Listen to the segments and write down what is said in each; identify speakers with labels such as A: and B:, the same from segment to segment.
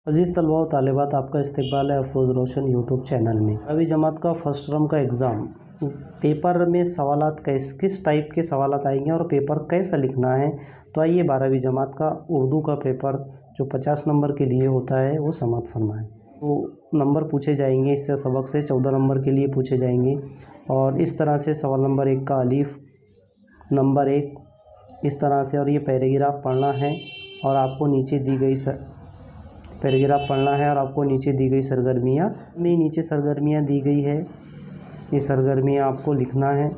A: अजीज़ तलबा व तालिबात, आपका इस्तकबाल है अफरोज़ रोशन यूट्यूब चैनल में। अभी जमात का फर्स्ट टर्म का एग्ज़ाम पेपर में सवालात किस टाइप के सवालात आएंगे और पेपर कैसा लिखना है। तो आइए 12वीं जमात का उर्दू का पेपर जो 50 नंबर के लिए होता है वो समात फरमाएँ। तो नंबर पूछे जाएंगे इससे सबक से 14 नंबर के लिए पूछे जाएंगे और इस तरह से सवाल नंबर 1 का अलीफ नंबर 1 इस तरह से, और ये पैराग्राफ पढ़ना है और आपको नीचे दी गई सरगर्मियाँ में नीचे सरगर्मियाँ दी गई है, ये सरगर्मियाँ आपको लिखना है।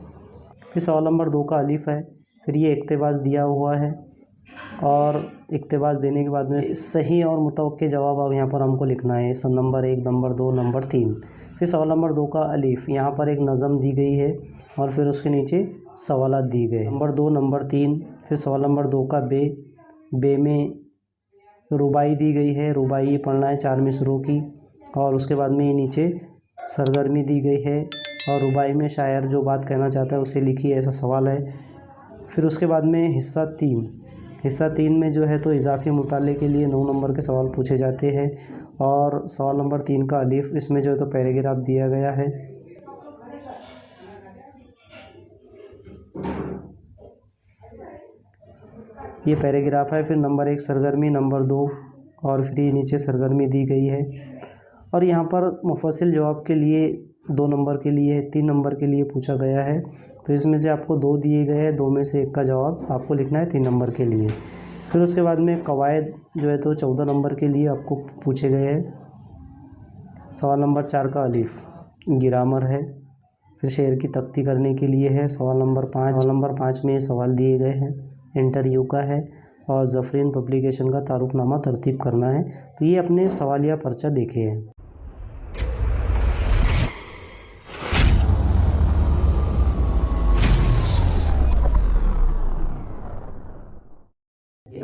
A: फिर सवाल नंबर 2 का अलीफ है, फिर ये इक्तिबास दिया हुआ है और इक्तिबास देने के बाद में सही और मुतवक्के जवाब अब यहाँ पर हमको लिखना है। सब नंबर 1, नंबर 2, नंबर 3। फिर सवाल नंबर 2 का अलीफ, यहाँ पर एक नज़म दी गई है और फिर उसके नीचे सवालात दी गए नंबर 2, नंबर 3। फिर सवाल नंबर 2 का बे में रुबाई दी गई है, रुबाई पढ़ना है 4 मिसरों की, और उसके बाद में ये नीचे सरगर्मी दी गई है और रुबाई में शायर जो बात कहना चाहता है उसे लिखिए, ऐसा सवाल है। फिर उसके बाद में हिस्सा 3 में जो है तो इजाफी मुताले के लिए 9 नंबर के सवाल पूछे जाते हैं और सवाल नंबर 3 का अलीफ, इसमें जो है तो पैराग्राफ दिया गया है। ये पैराग्राफ है। फिर नंबर 1 सरगर्मी, नंबर 2 और फिर ये नीचे सरगर्मी दी गई है और यहाँ पर मुफस्सिल जवाब के लिए 2 नंबर के लिए 3 नंबर के लिए पूछा गया है। तो इसमें से आपको 2 दिए गए हैं, 2 में से 1 का जवाब आपको लिखना है 3 नंबर के लिए। फिर उसके बाद में कवायद जो है तो 14 नंबर के लिए आपको पूछे गए हैं। सवाल नंबर 4 का अलीफ ग्रामर है। फिर शेर की तख्ती करने के लिए है। सवाल नंबर 5 में ये सवाल दिए गए हैं, इंटरव्यू का है और ज़फ़रीन पब्लिकेशन का तारुफनामा तरतीब करना है। तो ये अपने सवालिया पर्चा देखे हैं।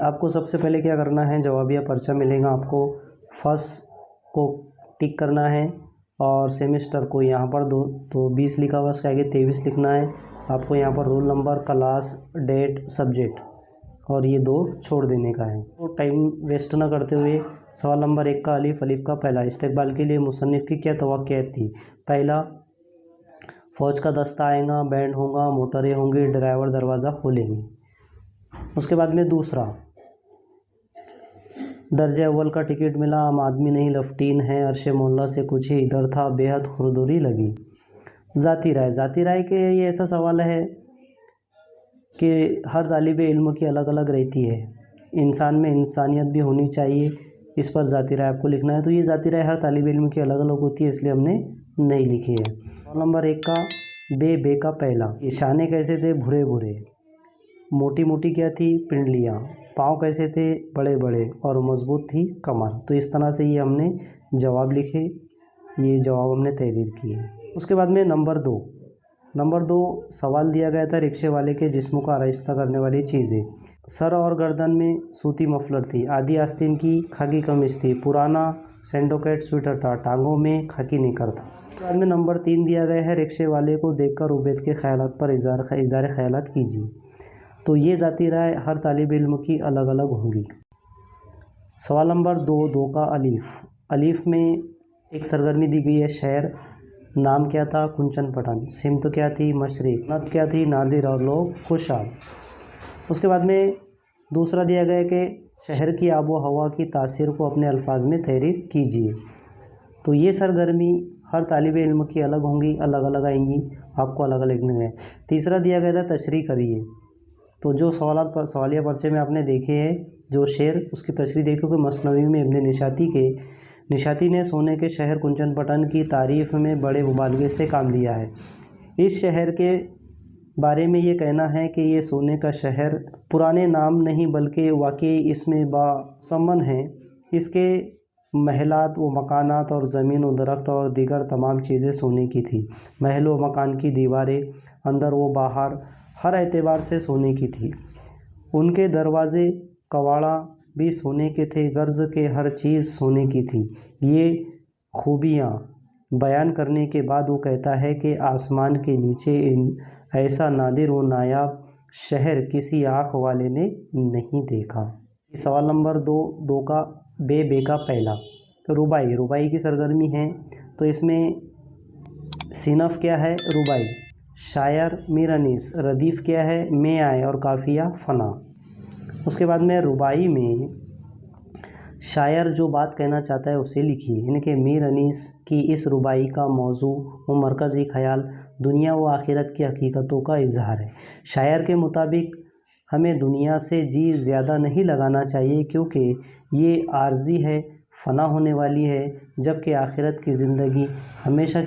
A: आपको सबसे पहले क्या करना है, जवाबिया पर्चा मिलेगा आपको, फर्स्ट को टिक करना है और सेमेस्टर को यहाँ पर 2 तो 20 लिखा हुआ, उसके आगे 23 लिखना है। आपको यहाँ पर roll number, class, date, subject और ये 2 छोड़ देने का है। तो टाइम वेस्ट ना करते हुए सवाल नंबर 1 का अलीफ का पहला, इस्तकबाल के लिए मुसन्निफ़ की क्या तवक्कुआत थी। पहला, फ़ौज का दस्ता आएगा, बैंड होगा, मोटरें होंगी, ड्राइवर दरवाज़ा खोलेंगे। उसके बाद में दूसरा, दर्जे अव्वल का टिकट मिला, आम आदमी नहीं लफ्टीन है, अरशे मोहल्ला से कुछ ही इधर था, बेहद खुरदुरी लगी। ज़ाती राय के ये ऐसा सवाल है कि हर तालिब इल्म की अलग अलग रहती है, इंसान में इंसानियत भी होनी चाहिए, इस पर ज़ाती राय आपको लिखना है। तो ये ज़ाती राय हर तालिब इल्म की अलग अलग होती है, इसलिए हमने नहीं लिखी है। सवाल नंबर 1 का बे का पहला, ये शाने कैसे थे, भूरे भूरे, मोटी मोटी क्या थी, पिंडलियाँ, पाँव कैसे थे, बड़े बड़े, और मजबूत थी कमर। तो इस तरह से ये हमने जवाब लिखे, ये जवाब हमने तहरीर किए। उसके बाद में नंबर 2 सवाल दिया गया था, रिक्शे वाले के जिस्म को आराइस्ता करने वाली चीज़ें। सर और गर्दन में सूती मफलर थी, आधी आस्तीन की खाकी कमीज थी, पुराना सेंडोकेट स्वेटर था, टांगों में खाकी निकर था। उसके बाद में नंबर 3 दिया गया है, रिक्शे वाले को देखकर उबैद के ख्यालात पर इज़ार ख्यालात कीजिए। तो ये ज़ाती राय हर तालिब इल्म की अलग अलग होंगी। सवाल नंबर 2 का अलीफ में एक सरगर्मी दी गई है, शहर नाम क्या था, कुंचन पटन, सिमत क्या थी, मशरिक, नद क्या थी, नादिर, और लोग खुशहाल। उसके बाद में दूसरा दिया गया कि शहर की आबो हवा की तासीर को अपने अल्फाज में तहरीर कीजिए। तो ये सरगर्मी हर तालिब इल्म की अलग होंगी, अलग अलग आएंगी, आपको अलग अलग लिखने हैं। तीसरा दिया गया था तशरीह करिए। तो जो सवालिया पर्चे में आपने देखे हैं, जो शेर, उसकी तशरीह देखो कि मसनवी में इब्न निशाती ने सोने के शहर कुंचन पटन की तारीफ़ में बड़े मुबालगे से काम लिया है। इस शहर के बारे में ये कहना है कि ये सोने का शहर पुराने नाम नहीं बल्कि वाकई इसमें बासमन है। इसके महलात व मकानात और ज़मीन व दरख्त और दीगर तमाम चीज़ें सोने की थी। महल व मकान की दीवारें अंदर व बाहर हर एतबार से सोने की थी। उनके दरवाज़े कवाड़ा भी सोने के थे, गर्ज के हर चीज़ सोने की थी। ये खूबियाँ बयान करने के बाद वो कहता है कि आसमान के नीचे ऐसा नादिर व नायाब शहर किसी आँख वाले ने नहीं देखा। सवाल नंबर 2 का बे का पहला। तो रुबाई, रुबाई की सरगर्मी है, तो इसमें सिनफ क्या है, रुबाई। शायर मीर अनीस, रदीफ़ क्या है, में आए, और काफ़िया फना। उसके बाद में रुबाई में शायर जो बात कहना चाहता है उसे लिखिए, यानी कि मीर अनीस की इस रुबाई का मौजू व मरकज़ी ख़याल दुनिया व आखिरत की हकीकतों का इजहार है। शायर के मुताबिक हमें दुनिया से जी ज़्यादा नहीं लगाना चाहिए, क्योंकि ये आर्जी है, फ़ना होने वाली है, जबकि आखिरत की ज़िंदगी हमेशा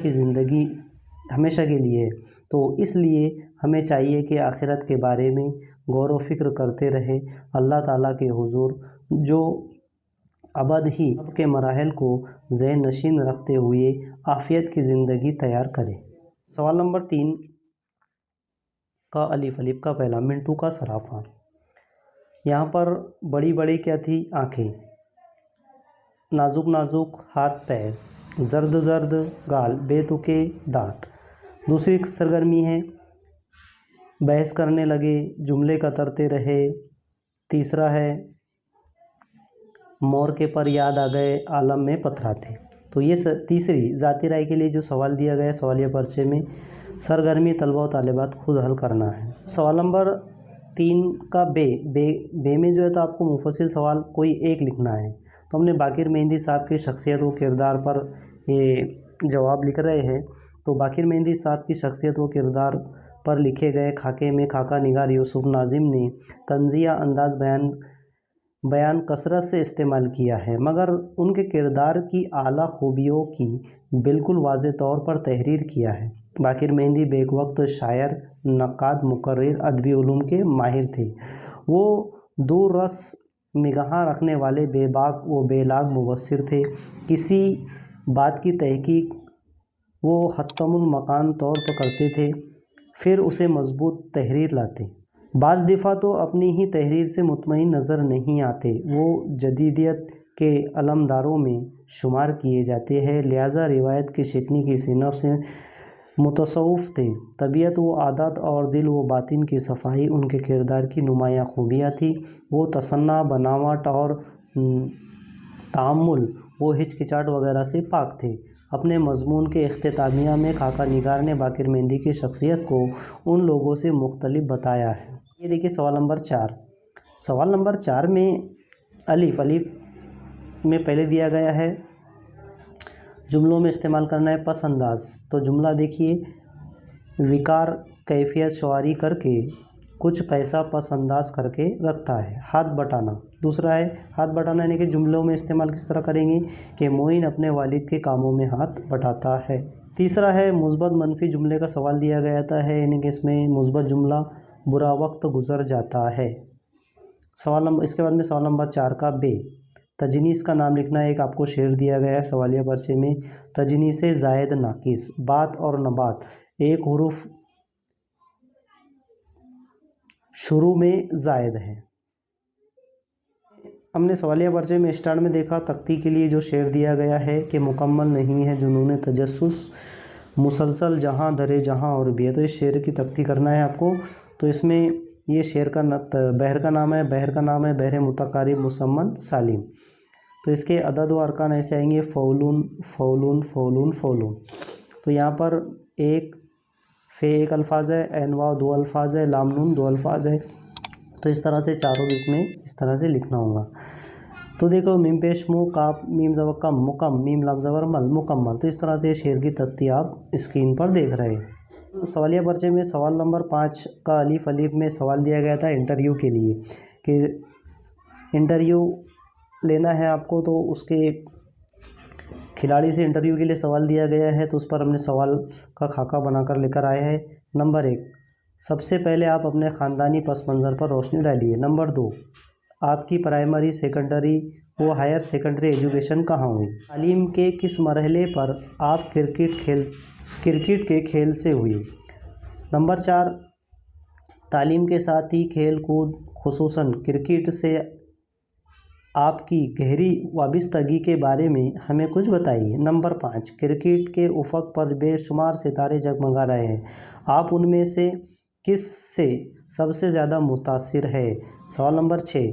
A: के लिए है। तो इसलिए हमें चाहिए कि आखिरत के बारे में गौर व फिक्र करते रहे, अल्लाह ताला के हुजूर जो अबद ही के मराहल को ज़हन नशीन रखते हुए आफ़ियत की ज़िंदगी तैयार करे। सवाल नंबर 3 का अलिफ, अलिफ का पहला, मिंटू का सराफा। यहाँ पर बड़ी बड़ी क्या थी, आँखें, नाजुक नाजुक हाथ पैर, जर्द जर्द गाल, बेतुके दांत। दूसरी सरगर्मी है बहस करने लगे, जुमले कतरते रहे। तीसरा है मोर के पर याद आ गए, आलम में पथराते। तो ये तीसरी ज़ाती राय के लिए जो सवाल दिया गया है सवालिया पर्चे में, सरगर्मी तलबा व तालिबात खुद हल करना है। सवाल नंबर 3 का बे में जो है तो आपको मुफस्सिल सवाल कोई एक लिखना है। तो हमने बाकिर मेहंदी साहब की शख्सियत व किरदार पर ये जवाब लिख रहे हैं। तो बाकिर मेहंदी साहब की शख्सियत व किरदार पर लिखे गए खाके में खाका निगार यूसुफ नाजिम ने तंजिया अंदाज बयान कसरत से इस्तेमाल किया है, मगर उनके किरदार की आला खूबियों की बिल्कुल वाज़े तौर पर तहरीर किया है। बाकिर मेहंदी बेक वक्त शायर, नक्काद, मुकर्रिर, अदबी उलूम के माहिर थे। वो दूर रस निगाह रखने वाले बेबाक व बेलाग मुबस्सिर थे। किसी बात की तहकीक वो हत्तमुल मकान तौर पर करते थे, फिर उसे मजबूत तहरीर लाते। बाज़ दिफ़ा तो अपनी ही तहरीर से मुतमईन नज़र नहीं आते, वो जदीदियत के अलमदारों में शुमार किए जाते हैं, लिहाजा रिवायत की शिकनी की सिनफ से मुतसव्वुफ़ थे। तबीयत व आदत और दिल व बातिन की सफाई उनके किरदार की नुमायाँ खूबियाँ थी। वो तसन्ना, बनावट और तामुल व हिचकिचाहट वगैरह से पाक थे। अपने मज़मून के इख्तितामिया में खाका निगार ने बाकिर मेहंदी की शख्सियत को उन लोगों से मुख्तलिफ बताया है। ये देखिए सवाल नंबर 4। सवाल नंबर 4 में अलिफ, अलिफ में पहले दिया गया है जुमलों में इस्तेमाल करना है पसंदाज। तो जुमला देखिए, विकार कैफियत शुआरी करके कुछ पैसा पसंदाज करके रखता है। हाथ बटाना, दूसरा है हाथ बटाना, यानी कि जुमलों में इस्तेमाल किस तरह करेंगे कि मोइन अपने वालिद के कामों में हाथ बटाता है। तीसरा है मुस्बत मनफी जुमले का सवाल दिया गया था है, यानी कि इसमें मुस्बत जुमला बुरा वक्त गुजर जाता है। सवाल नंबर इसके बाद में सवाल नंबर 4 का बे, तजनीस का नाम लिखना है। एक आपको शेर दिया गया है सवालिया पर्चे में, तजनीस ज़ायद नाकिस, बात और नबात, एक हुरूफ शुरू में ज़ायद है। हमने सवालिया पर्चे में स्टार्ट में देखा तख्ती के लिए जो शेर दिया गया है कि मुकम्मल नहीं है जुनून तजस्सुस, मुसलसल जहाँ दरे जहाँ और भी है। तो इस शेर की तख्ती करना है आपको। तो इसमें ये शेर का बहर का नाम है, बहर मुतकारिब मुसम्मन सालिम। तो इसके अदद व अरकान ऐसे आएंगे, फ़ौलून फ़ौलून फ़ौलून फ़ौलून। तो यहाँ पर एक फ़े एक अल्फाज है, ऐन वाव 2 अल्फाज है, लाम नून 2 अल्फाज है। तो इस तरह से चारों इसमें इस तरह से लिखना होगा। तो देखो मीम पेश मु, काफ मीम ज़बर कम, मुकम, मीम लाम ज़बर मल, मुकम्मल। तो इस तरह से शेर की तख्ती आप स्क्रीन पर देख रहे हैं। सवालिया पर्चे में सवाल नंबर 5 का अलिफ, अलिफ में सवाल दिया गया था इंटरव्यू के लिए कि इंटरव्यू लेना है आपको, तो उसके खिलाड़ी से इंटरव्यू के लिए सवाल दिया गया है। तो उस पर हमने सवाल का खाका बनाकर लेकर आए हैं। नंबर 1, सबसे पहले आप अपने ख़ानदानी पस मंज़र पर रोशनी डालिए। नंबर 2, आपकी प्राइमरी, सेकेंडरी व हायर सेकेंडरी एजुकेशन कहाँ हुई? तालीम के किस मरहले पर आप क्रिकेट के खेल से हुई? नंबर 4, तालीम के साथ ही खेल कूद खुसूसन क्रिकेट से आपकी गहरी वाबस्तगी के बारे में हमें कुछ बताइए। नंबर 5, क्रिकेट के उफ़क़ पर बेशुमार सितारे जगमगा रहे हैं, आप उनमें से किस से सबसे ज़्यादा मुतासिर है? सवाल नंबर 6,